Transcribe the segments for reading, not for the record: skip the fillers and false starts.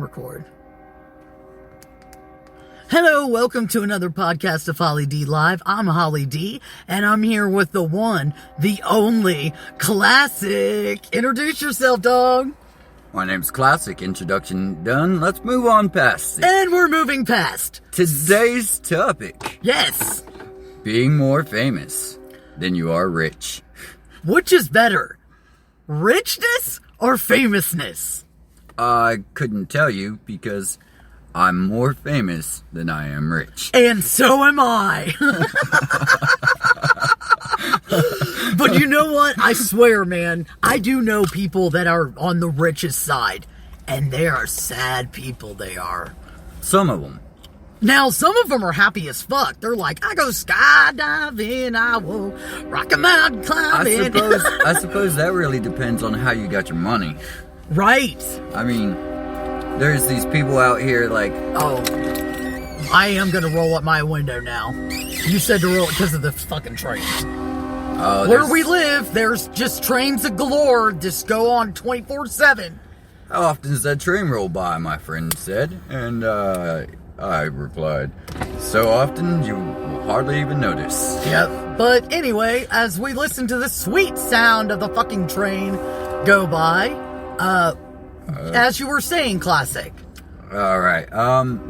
record. Hello, welcome to another podcast of Holly D Live. I'm Holly D, and I'm here with the one, the only, Classic. Introduce yourself, dog. My name's Classic. Introduction done. Let's move on past it. And we're moving past Today's topic. Yes. Being more famous than you are rich. Which is better, richness or famousness? I couldn't tell you because I'm more famous than I am rich. And so am I. But you know what? I swear, man, I do know people that are on the richest side. And they are sad people, they are. Some of them. Now, some of them are happy as fuck. They're like, I go skydiving, I will rock a mountain climbing. I suppose that really depends on how you got your money. Right. I mean, there's these people out here like... Oh, I am going to roll up my window now. You said to roll it because of the fucking train. Oh, where we live, there's just trains galore. Just go on 24/7. How often does that train roll by, my friend said. And I replied, so often you will hardly even notice. Yep. But anyway, as we listen to the sweet sound of the fucking train go by, as you were saying, Classic. Alright,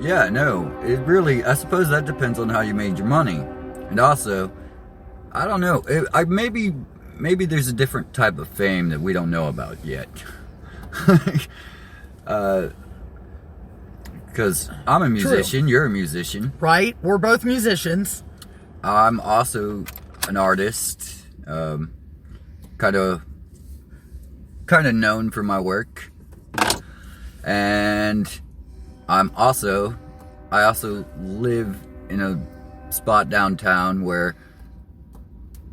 yeah, no, it really, I suppose that depends on how you made your money. And also, I don't know, maybe there's a different type of fame that we don't know about yet. Because I'm a musician, True. You're a musician. Right, we're both musicians. I'm also an artist, kind of known for my work. And I also live in a spot downtown where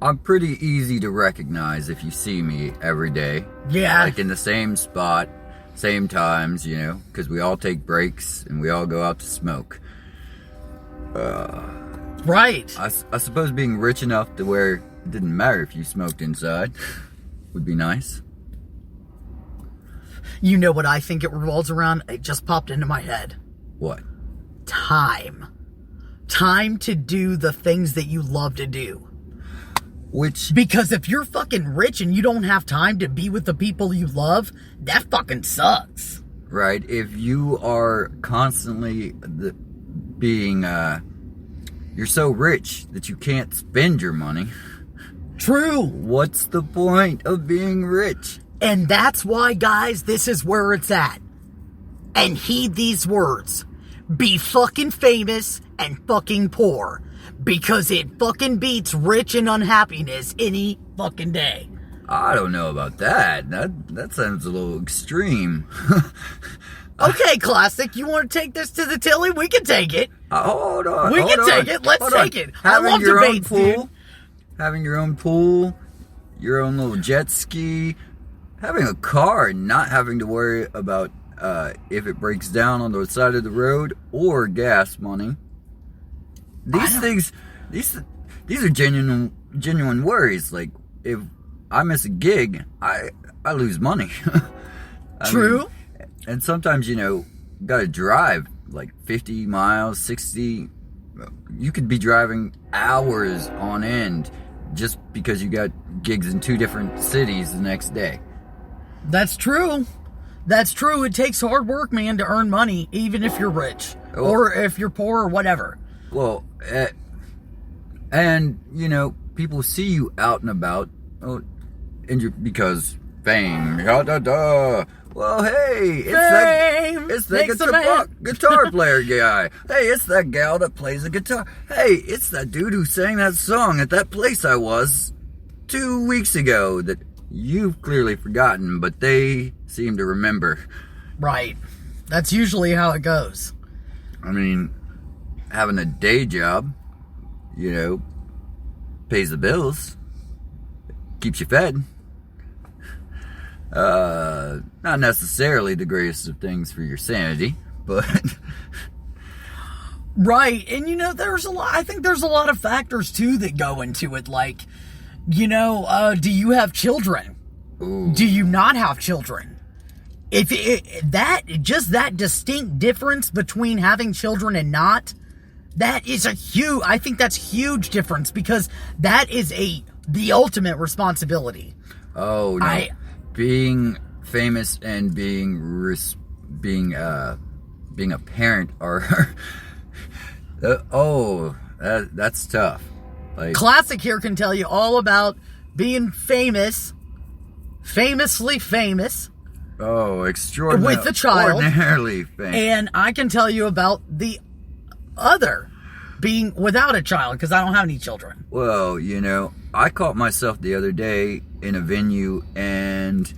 I'm pretty easy to recognize if you see me every day. Yeah. Like in the same spot, same times, you know, because we all take breaks and we all go out to smoke. Right. I suppose being rich enough to where it didn't matter if you smoked inside would be nice. You know what I think it revolves around? It just popped into my head. What? Time. Time to do the things that you love to do. Because if you're fucking rich and you don't have time to be with the people you love, that fucking sucks. Right. If you are constantly you're so rich that you can't spend your money. True. What's the point of being rich? And that's why, guys, this is where it's at. And heed these words. Be fucking famous and fucking poor. Because it fucking beats rich and unhappiness any fucking day. I don't know about that. That sounds a little extreme. Okay, Classic, you want to take this to the Tilly? We can take it. Hold on. We can take it. Let's take it. I love debates, dude. Having your own pool, your own little jet ski, having a car and not having to worry about if it breaks down on the side of the road or gas money. These are genuine worries. Like, if I miss a gig, I lose money. True. And sometimes, you know, gotta drive like 50 miles, 60. You could be driving hours on end just because you got gigs in 2 different cities the next day. That's true. That's true. It takes hard work, man, to earn money, even if you're rich. Or if you're poor or whatever. Well, and, you know, people see you out and about, because fame, Well, hey, it's that guitar player guy. Hey, it's that gal that plays the guitar. Hey, it's that dude who sang that song at that place I was 2 weeks ago that you've clearly forgotten, but they seem to remember. Right. That's usually how it goes. I mean, having a day job, you know, pays the bills, keeps you fed. Not necessarily the greatest of things for your sanity, but... Right, and you know, I think there's a lot of factors, too, that go into it, like, you know, do you have children? Ooh. Do you not have children? just that distinct difference between having children and not, that is I think that's huge difference, because that is the ultimate responsibility. Oh no, being famous and being a parent are that's tough. Like, Classic here can tell you all about being famously famous. Oh, extraordinary. With the child. Ordinarily famous. And I can tell you about the other, being without a child, because I don't have any children. Well, I caught myself the other day in a venue, and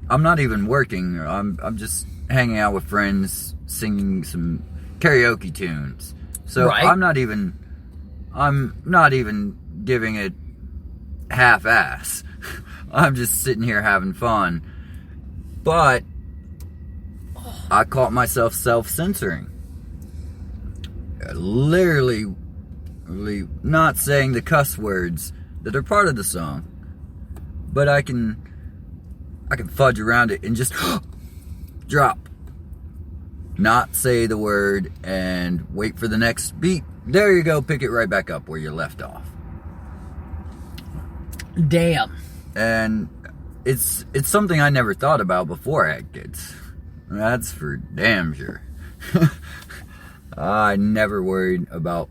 I'm not even working. I'm just hanging out with friends, singing some karaoke tunes. So right. I'm not even giving it half-ass. I'm just sitting here having fun. But I caught myself self-censoring. Literally not saying the cuss words that are part of the song. But I can fudge around it and just drop. Not say the word and wait for the next beat. There you go, pick it right back up where you left off. Damn. And it's something I never thought about before I had kids. That's for damn sure. I never worried about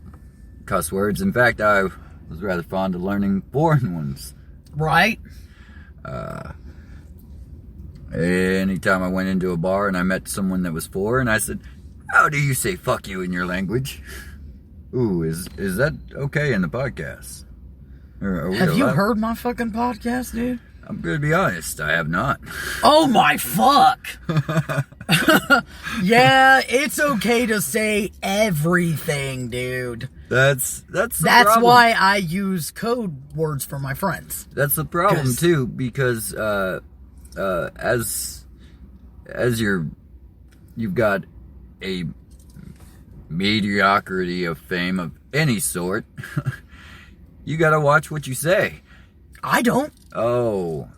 cuss words. In fact, I was rather fond of learning foreign ones. Right. Anytime I went into a bar and I met someone that was foreign, I said, "How do you say fuck you in your language?" Ooh, is that okay in the podcast? Have you heard my fucking podcast, dude? I'm gonna be honest, I have not. Oh my fuck! Yeah, it's okay to say everything, dude. That's why I use code words for my friends. That's the problem too, because as you've got a mediocrity of fame of any sort, you gotta watch what you say. I don't. Oh,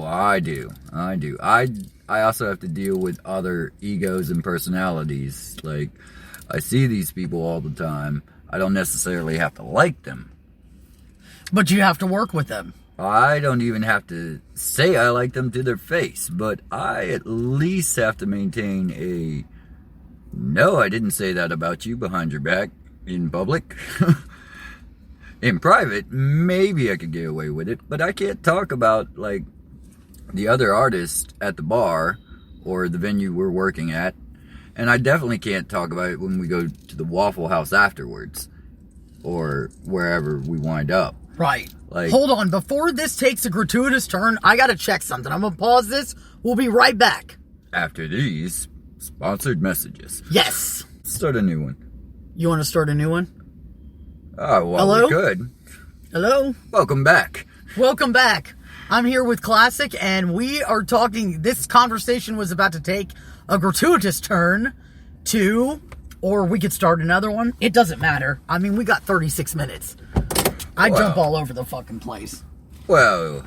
I do. I also have to deal with other egos and personalities. Like, I see these people all the time. I don't necessarily have to like them. But you have to work with them. I don't even have to say I like them to their face, but I at least have to maintain a, "No, I didn't say that about you" behind your back in public. In private, maybe I could get away with it, but I can't talk about, like, the other artist at the bar or the venue we're working at, and I definitely can't talk about it when we go to the Waffle House afterwards or wherever we wind up. Right. Like, hold on, before this takes a gratuitous turn, I gotta check something. I'm gonna pause this. We'll be right back. After these sponsored messages. Yes. Start a new one. You want to start a new one? Oh, well, hello? we could. Hello? Welcome back. Welcome back. I'm here with Classic, and we are talking. This conversation was about to take a gratuitous turn to, or we could start another one. It doesn't matter. I mean, we got 36 minutes. I jump all over the fucking place. Well,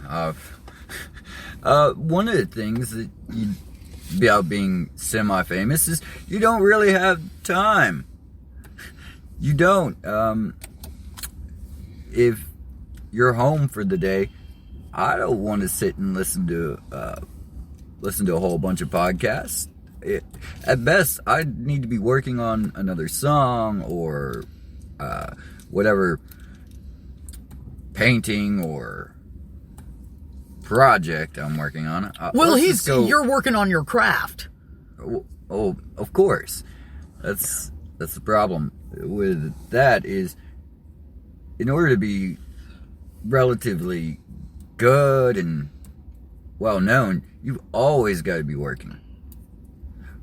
one of the things that about being semi-famous is you don't really have time. You don't. If you're home for the day, I don't want to sit and listen to a whole bunch of podcasts. At best, I need to be working on another song or whatever painting or project I'm working on. Well, you're working on your craft. Oh, of course. That's the problem with that is, in order to be relatively good and well known, you've always got to be working.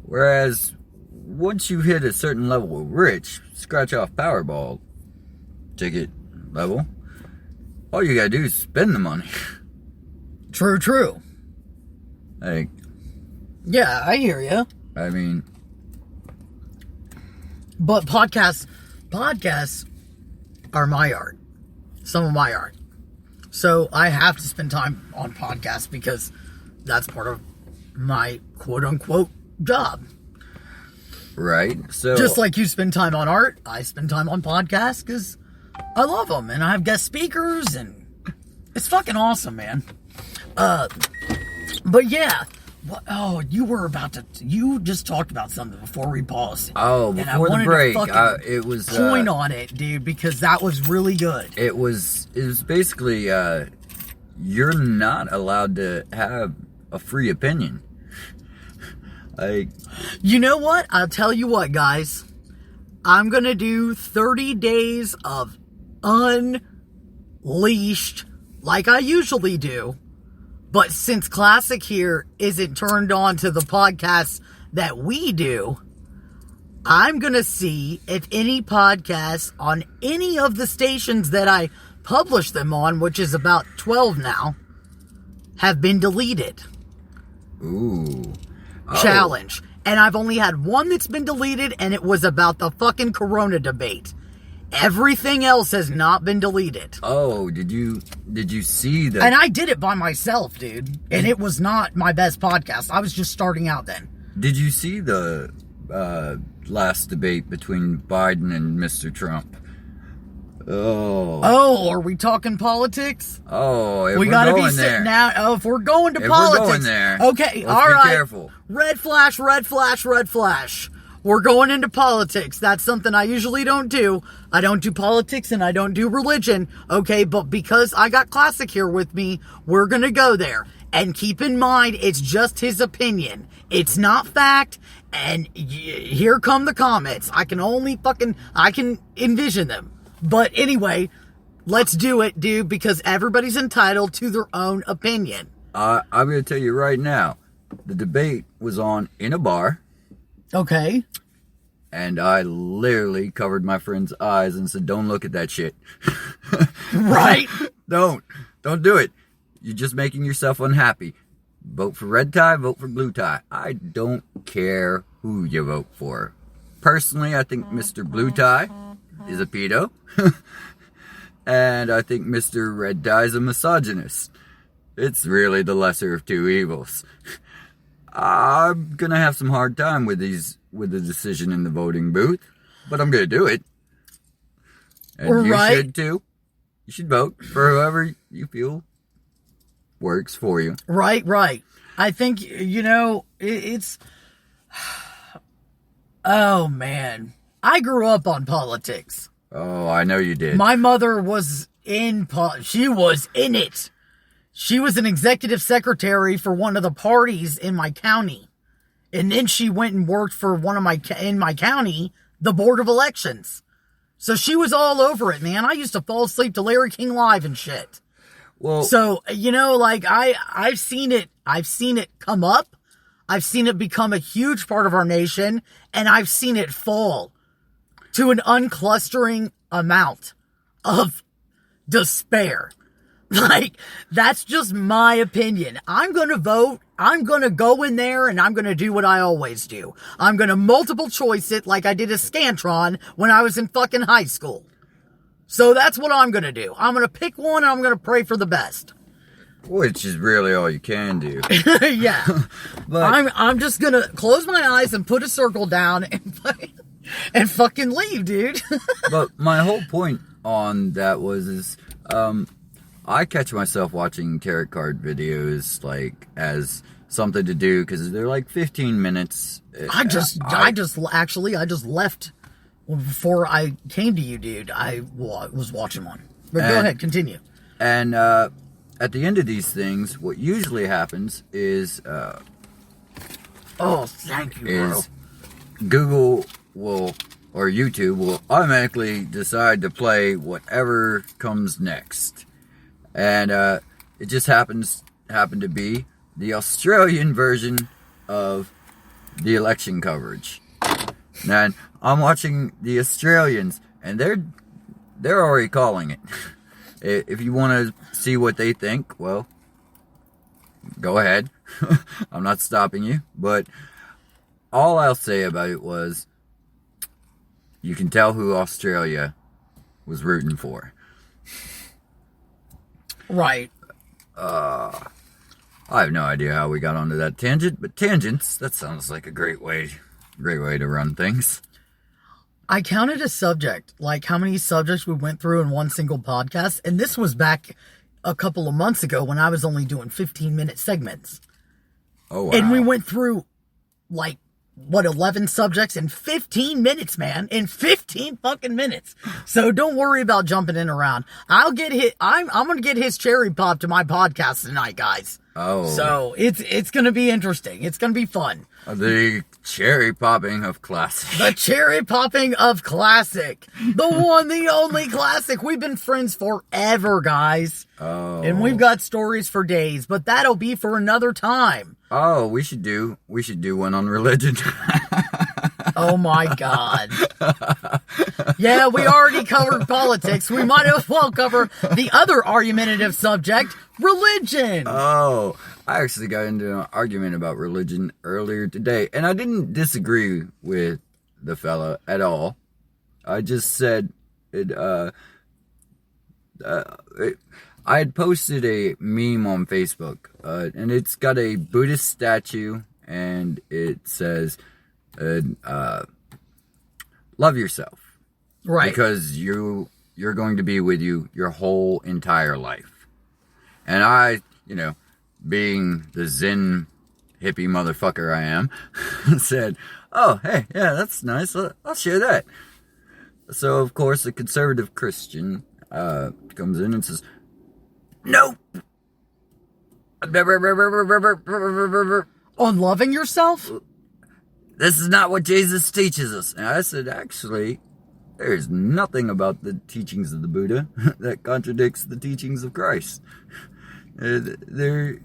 Whereas once you hit a certain level of rich, scratch off Powerball ticket level, all you gotta do is spend the money. True. Like, yeah, I hear you. I mean, but podcasts are my art. Some of my art. So I have to spend time on podcasts because that's part of my quote-unquote job. Right. So Just like you spend time on art, I spend time on podcasts because I love them. And I have guest speakers, and it's fucking awesome, man. But yeah. You just talked about something before we paused. Oh, before the break, it was point on it, dude, because that was really good. It was basically you're not allowed to have a free opinion. Like, you know what? I'll tell you what, guys. I'm gonna do 30 days of unleashed, like I usually do. But since Classic here isn't turned on to the podcasts that we do, I'm going to see if any podcasts on any of the stations that I publish them on, which is about 12 now, have been deleted. Ooh. Challenge. And I've only had one that's been deleted, and it was about the fucking Corona debate. Everything else has not been deleted. Oh, did you see the... And I did it by myself, dude. And it was not my best podcast. I was just starting out then. Did you see the last debate between Biden and Mr. Trump? Oh, are we talking politics? Oh, if we we're gotta going be sitting there. out. Oh, if we're going to If politics, we're going there, okay, let's all be right. careful. Red flash, red flash, red flash. We're going into politics. That's something I usually don't do. I don't do politics and I don't do religion. Okay, but because I got Classic here with me, we're gonna go there. And keep in mind, it's just his opinion. It's not fact. And here come the comments. I can envision them. But anyway, let's do it, dude, because everybody's entitled to their own opinion. I'm going to tell you right now, the debate was on in a bar. Okay. And I literally covered my friend's eyes and said, don't look at that shit. Right? Don't do it. You're just making yourself unhappy. Vote for red tie, vote for blue tie. I don't care who you vote for. Personally, I think Mr. Blue Tie is a pedo. And I think Mr. Red Tie is a misogynist. It's really the lesser of two evils. I'm gonna have some hard time with the decision in the voting booth, but I'm gonna do it. And you should too. You should vote for whoever you feel works for you. Right. I think, it's... Oh, man. I grew up on politics. Oh, I know you did. My mother was she was in it. She was an executive secretary for one of the parties in my county. And then she went and worked for in my county, the Board of Elections. So she was all over it, man. I used to fall asleep to Larry King Live and shit. Well, so, I've seen it come up. I've seen it become a huge part of our nation, and I've seen it fall to an unclustering amount of despair. That's just my opinion. I'm going to vote. I'm going to go in there and I'm going to do what I always do. I'm going to multiple choice it like I did a Scantron when I was in fucking high school. So that's what I'm going to do. I'm going to pick one and I'm going to pray for the best. Which is really all you can do. Yeah. But I'm just going to close my eyes and put a circle down and fucking leave, dude. But my whole point on that is I catch myself watching tarot card videos as something to do because they're 15 minutes. I just left before I came to you, dude. I was watching one. But go ahead, continue. And at the end of these things, what usually happens is thank you, bro. Google or YouTube will automatically decide to play whatever comes next. And it just happened to be the Australian version of the election coverage. And I'm watching the Australians, and they're already calling it. If you want to see what they think, well, go ahead. I'm not stopping you. But all I'll say about it was, you can tell who Australia was rooting for. Right. I have no idea how we got onto that tangent, but tangents, that sounds like a great way to run things. I counted a subject, like how many subjects we went through in one single podcast, and this was back a couple of months ago when I was only doing 15-minute segments. Oh, wow. And we went through, 11 subjects in 15 minutes, man. In 15 fucking minutes. So don't worry about jumping in around. I'm going to get his cherry pop to my podcast tonight, guys. Oh. So it's going to be interesting. It's going to be fun. The cherry popping of classic. The cherry popping of classic. The one, the only classic. We've been friends forever, guys. Oh. And we've got stories for days, but that'll be for another time. Oh, we should do one on religion. Oh my God. Yeah, we already covered politics. We might as well cover the other argumentative subject, religion. Oh, I actually got into an argument about religion earlier today, and I didn't disagree with the fella at all. I just said I had posted a meme on Facebook, and it's got a Buddhist statue, and it says, love yourself. Right. Because you're going to be with you your whole entire life. And I, being the Zen hippie motherfucker I am, said, oh, hey, yeah, that's nice. I'll share that. So, of course, a conservative Christian comes in and says, nope. On loving yourself? This is not what Jesus teaches us. And I said, actually, there's nothing about the teachings of the Buddha that contradicts the teachings of Christ. They're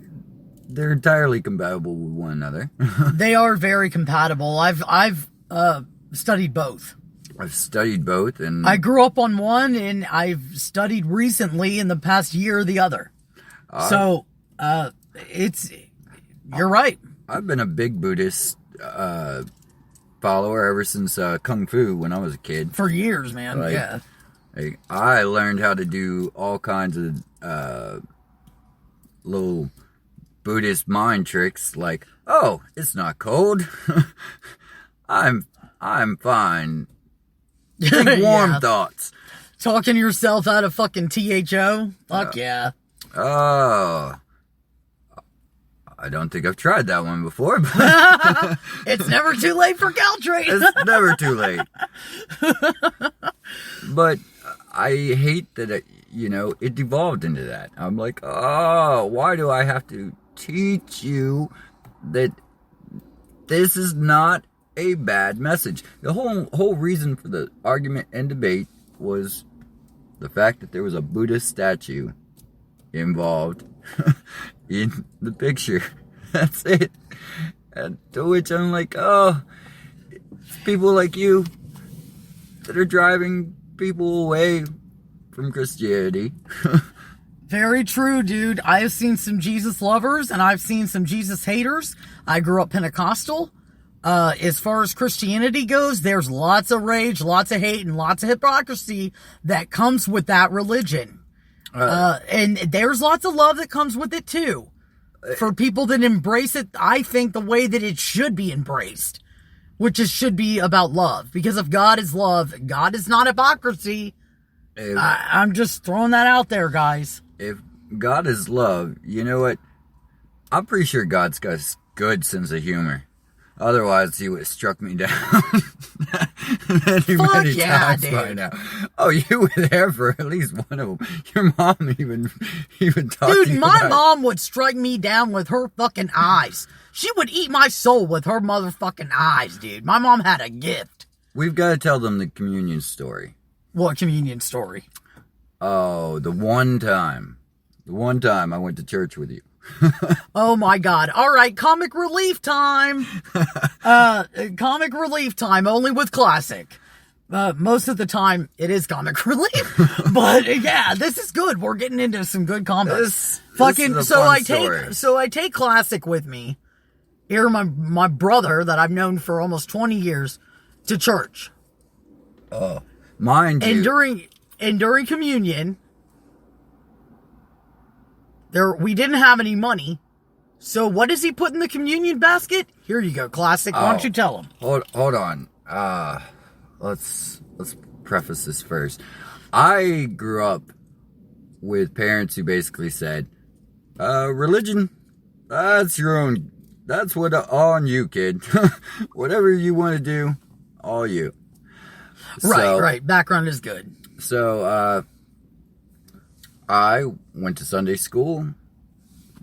entirely compatible with one another. They are very compatible. I've studied both. I've studied both, and I grew up on one, and I've studied recently in the past year the other. So, you're right. I've been a big Buddhist follower ever since Kung Fu when I was a kid. For years, man. Yeah. I learned how to do all kinds of little Buddhist mind tricks, like, oh, it's not cold. I'm fine. Think warm thoughts. Talking yourself out of fucking THO? Fuck yeah. Oh. I don't think I've tried that one before, but it's never too late for Caltrate. It's never too late. But I hate that it devolved into that. I'm like, oh, why do I have to teach you that this is not a bad message? The whole reason for the argument and debate was the fact that there was a Buddhist statue involved in the picture. That's it. And to which I'm like, oh, it's people like you that are driving people away from Christianity. Very true, dude. I have seen some Jesus lovers and I've seen some Jesus haters. I grew up Pentecostal. As far as Christianity goes, there's lots of rage, lots of hate, and lots of hypocrisy that comes with that religion. And there's lots of love that comes with it too. For people that embrace it, I think the way that it should be embraced, which should be about love. Because if God is love, God is not hypocrisy. I'm just throwing that out there, guys. If God is love, you know what? I'm pretty sure God's got a good sense of humor. Otherwise, he would have struck me down many times dude. by now. Oh, you were there for at least one of them. Your mom even talked to you. Dude, my mom would strike me down with her fucking eyes. She would eat my soul with her motherfucking eyes, dude. My mom had a gift. We've got to tell them the communion story. What communion story? Oh, the one time I went to church with you. Oh my God. All right, comic relief time. Comic relief time, only with classic. Most of the time, it is comic relief. But yeah, this is good. We're getting into some good combos. So I take classic with me. Here, my brother that I've known for almost 20 years to church. Oh, mind you. And during communion, we didn't have any money, So what does he put in the communion basket? Here you go, Classic. Why don't you tell him? Hold on. Let's preface this first. I grew up with parents who basically said, religion, that's your own, that's what on you, kid. Whatever you want to do, all you. Right. Background is good. So, I went to Sunday school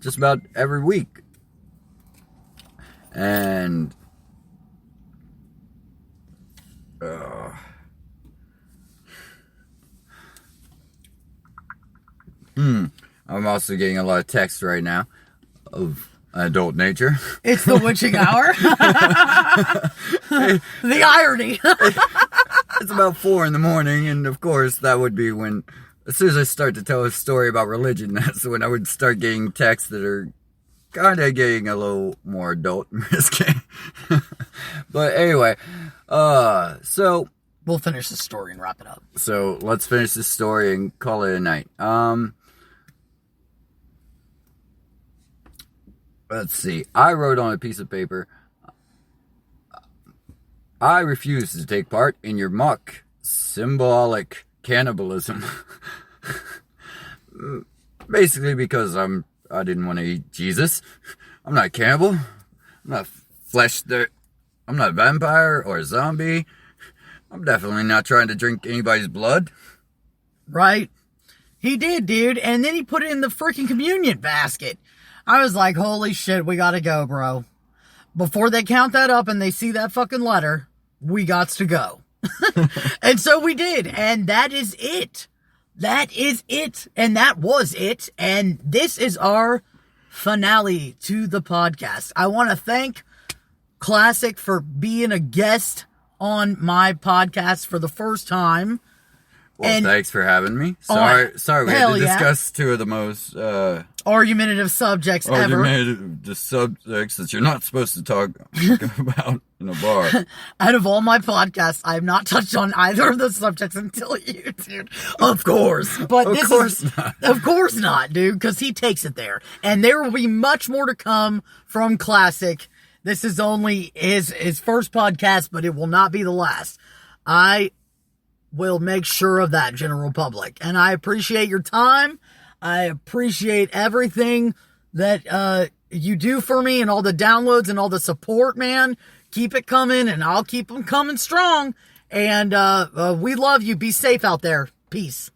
just about every week. And I'm also getting a lot of text right now of adult nature. It's the witching hour. The irony. It's about 4 in the morning, and of course that would be when, as soon as I start to tell a story about religion, that's when I would start getting texts that are kind of getting a little more adult risky. But anyway, so we'll finish the story and wrap it up. So let's finish this story and call it a night. Let's see. I wrote on a piece of paper, I refuse to take part in your mock symbolic cannibalism. Basically because I didn't want to eat Jesus. I'm not a cannibal. I'm not I'm not a vampire or a zombie. I'm definitely not trying to drink anybody's blood. Right. He did, dude. And then he put it in the freaking communion basket. I was like, holy shit, we gotta go, bro. Before they count that up and they see that fucking letter, we gots to go. And so we did. And that is it. That is it. And that was it. And this is our finale to the podcast. I want to thank Classic for being a guest on my podcast for the first time. Well, thanks for having me. Sorry, we had to discuss two of the most argumentative subjects ever. Argumentative subjects that you're not supposed to talk about in a bar. Out of all my podcasts, I have not touched on either of those subjects until you, dude. Of course. But of course not. Of course not, dude, because he takes it there. And there will be much more to come from Classic. This is only his first podcast, but it will not be the last. I will make sure of that, general public. And I appreciate your time. I appreciate everything that you do for me and all the downloads and all the support, man. Keep it coming, and I'll keep them coming strong. And we love you. Be safe out there. Peace.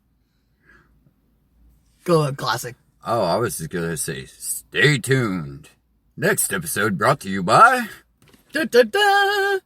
Go ahead, Classic. Oh, I was just going to say, stay tuned. Next episode brought to you by... Da, da, da.